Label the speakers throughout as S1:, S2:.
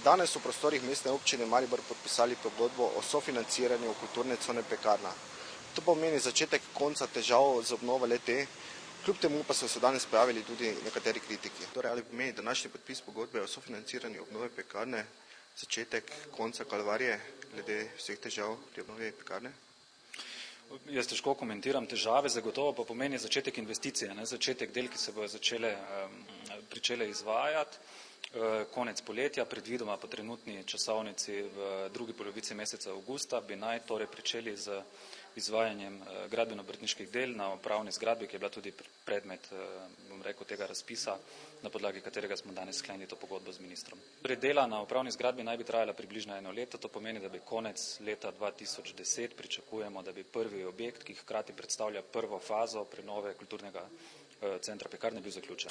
S1: Danes v prostorih mestne občine Maribor podpisali pogodbo o sofinanciranju kulturne cone Pekarna. To pomeni začetek konca težav z obnovo le-te, kljub temu pa so se danes pojavili tudi nekateri kritiki. Torej, ali pomeni današnji podpis pogodbe o sofinanciranju obnove Pekarne začetek konca kalvarije glede vseh težav pri obnovi Pekarne?
S2: Jaz težko komentiram težave, zagotovo pa pomeni začetek investicije, začetek del, ki se bojo pričele izvajati. Konec poletja, predvidoma po trenutni časovnici v drugi polovici meseca avgusta, bi naj torej pričeli z izvajanjem gradbeno-obrtniških del na upravni zgradbi, ki je bila tudi predmet, tega razpisa, na podlagi katerega smo danes sklenili to pogodbo z ministrom. Dela na upravni zgradbi naj bi trajala približno 1 leto, to pomeni, da bi konec leta 2010 pričakujemo, da bi prvi objekt, ki hkrati predstavlja prvo fazo prenove kulturnega centra Pekarne, bil zaključen.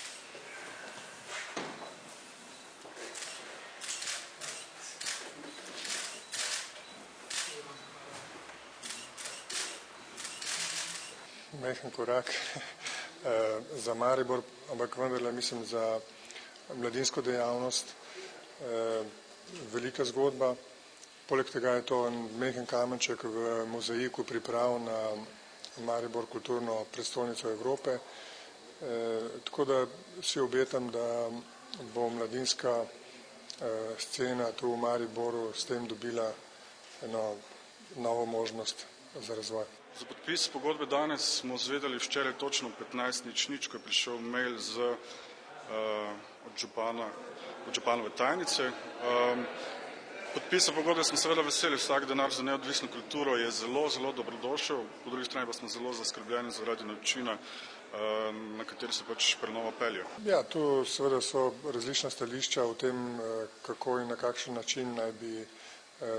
S3: Majhen korak za Maribor, ampak vendarle mislim za mladinsko dejavnost velika zgodba. Poleg tega je to en majhen kamenček v mozaiku priprav na Maribor kulturno prestolnico Evrope. Tako da si obetam, da bo mladinska scena tu v Mariboru s tem dobila eno novo možnost za razvoj.
S4: Za podpis pogodbe danes smo zvedeli včeraj točno 15:00, ko je prišel mail od županove tajnice. Podpisa pogodbe smo seveda veseli, vsak denar za neodvisno kulturo je zelo, zelo dobrodošel, po drugi strani pa smo zelo zaskrbljeni zaradi načina, na kateri se prenova pelje. Ja,
S3: tu seveda so različna stališča o tem, kako in na kakšen način naj bi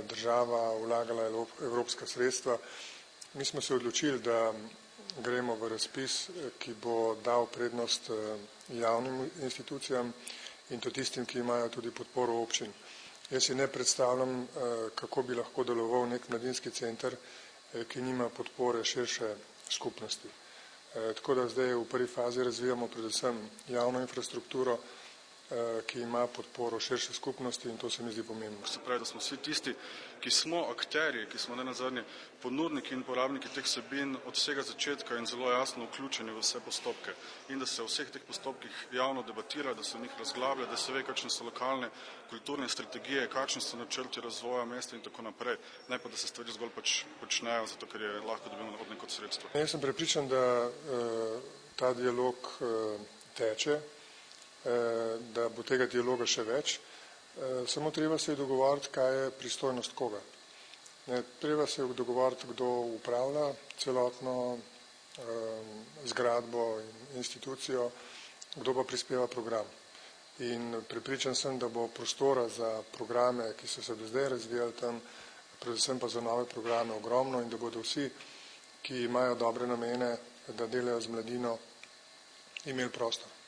S3: država vlagala evropska sredstva. Mi smo se odločili, da gremo v razpis, ki bo dal prednost javnim institucijam in to tistim, ki imajo tudi podporo občin. Jaz si ne predstavljam, kako bi lahko deloval nek mladinski center, ki nima podpore širše skupnosti. Tako da zdaj v prvi fazi razvijamo predvsem javno infrastrukturo, ki ima podporo širše skupnosti in to se mi zdi pomembno.
S4: Se pravi, da smo vsi tisti, ki smo akterji, ki smo nenazadnje ponudniki in porabniki teh vsebin od vsega začetka in zelo jasno vključeni v vse postopke in da se v vseh teh postopkih javno debatira, da se v njih razglablja, da se ve, kakšne so lokalne kulturne strategije, kakšni so načrti razvoja mesta in tako naprej, ne pa da se stvari zgolj počnejo, zato ker je lahko dobimo od nekod sredstvo.
S3: Jaz sem prepričan, da ta dialog teče, da bo tega dialoga še več, samo treba se je dogovoriti, kaj je pristojnost koga. Treba se je dogovoriti, kdo upravlja celotno zgradbo in institucijo, kdo pa prispeva program. In prepričan sem, da bo prostora za programe, ki so se do zdaj razvijali tam, predvsem pa za nove programe ogromno in da bodo vsi, ki imajo dobre namene, da delajo z mladino, imeli prostor.